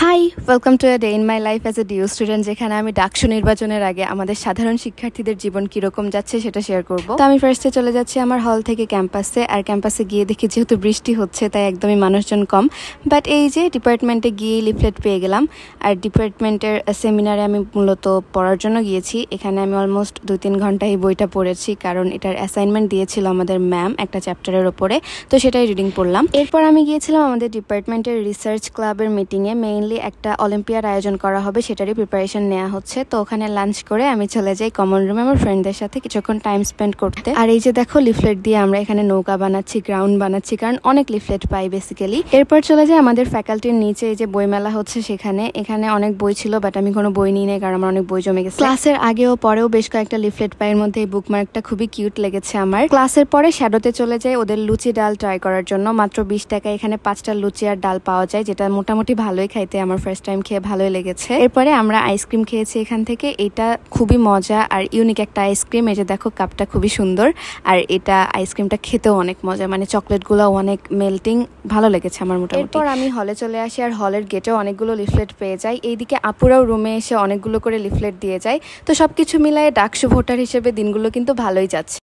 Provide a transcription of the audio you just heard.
High, welcome to a day in my life as a DU student, যেখানে আমি ডাকসু নির্বাচনের আগে আমাদের সাধারণ শিক্ষার্থীদের জীবন কীরকম যাচ্ছে সেটা শেয়ার করব। তো আমি ফার্স্টে চলে যাচ্ছি আমার হল থেকে ক্যাম্পাসে, আর ক্যাম্পাসে গিয়ে দেখি যেহেতু বৃষ্টি হচ্ছে তাই একদমই মানুষজন কম। বাট এই যে ডিপার্টমেন্টে গিয়ে লিফলেট পেয়ে গেলাম, আর ডিপার্টমেন্টের সেমিনারে আমি মূলত পড়ার জন্য গিয়েছি। এখানে আমি অলমোস্ট 2-3 ঘন্টা এই বইটা পড়েছি, কারণ এটার অ্যাসাইনমেন্ট দিয়েছিল আমাদের ম্যাম একটা চ্যাপ্টারের ওপরে, তো সেটাই রিডিং পড়লাম। এরপর আমি গিয়েছিলাম আমাদের ডিপার্টমেন্টের রিসার্চ ক্লাবের মিটিংয়ে। মেইনলি একটা অলিম্পিয়াড আয়োজন করা হবে, সেটারই প্রিপারেশন নেওয়া হচ্ছে। তো ওখানে লাঞ্চ করে আমি চলে যাই কমন রুমে আমার ফ্রেন্ডদের সাথে কিছুক্ষণ টাইম স্পেন্ড করতে। আর এই যে দেখো লিফলেট দিয়ে আমরা এখানে নৌকা বানাচ্ছি, গ্রাউন্ড বানাচ্ছি, কারণ অনেক লিফলেট পাই বেসিক্যালি। এরপর চলে যাই আমাদের ফ্যাকাল্টির নিচে, এই যে বইমেলা হচ্ছে সেখানে। এখানে অনেক বই ছিল, বাট আমি কোনো বই নিই নাই কারণ আমার অনেক বই জমে গেছে। ক্লাসের আগেও পরেও বেশ কয়েকটা লিফলেট পাই, এর মধ্যে এই বুকমার্কটা খুবই কিউট লেগেছে আমার। ক্লাসের পরে শ্যাডোতে চলে যাই ওদের লুচি ডাল ট্রাই করার জন্য। মাত্র 20 টাকা এখানে 5টা লুচি আর ডাল পাওয়া যায়, যেটা মোটামুটি ভালোই খাইতে, আমার ফার্স্ট টাইম খেয়ে ভালোই লেগেছে। এরপরে আমরা আইসক্রিম খেয়েছি এখান থেকে। এটা খুবই মজা আর ইউনিক একটা আইসক্রিম। এই যে দেখো কাপটা খুবই সুন্দর, আর এটা আইসক্রিমটা খেতেও অনেক মজা, মানে চকলেটগুলো অনেক মেল্টিং, ভালো লেগেছে আমার মোটামুটি। এরপর আমি হলে চলে আসি, আর হলের গেটেও অনেকগুলো লিফলেট পেয়ে যাই। এইদিকে আপুরাও রুমে এসে অনেকগুলো করে লিফলেট দিয়ে যায়। তো সবকিছু মিলায়ে ডাকসু ভোটার হিসেবে দিনগুলো কিন্তু ভালোই যাচ্ছে।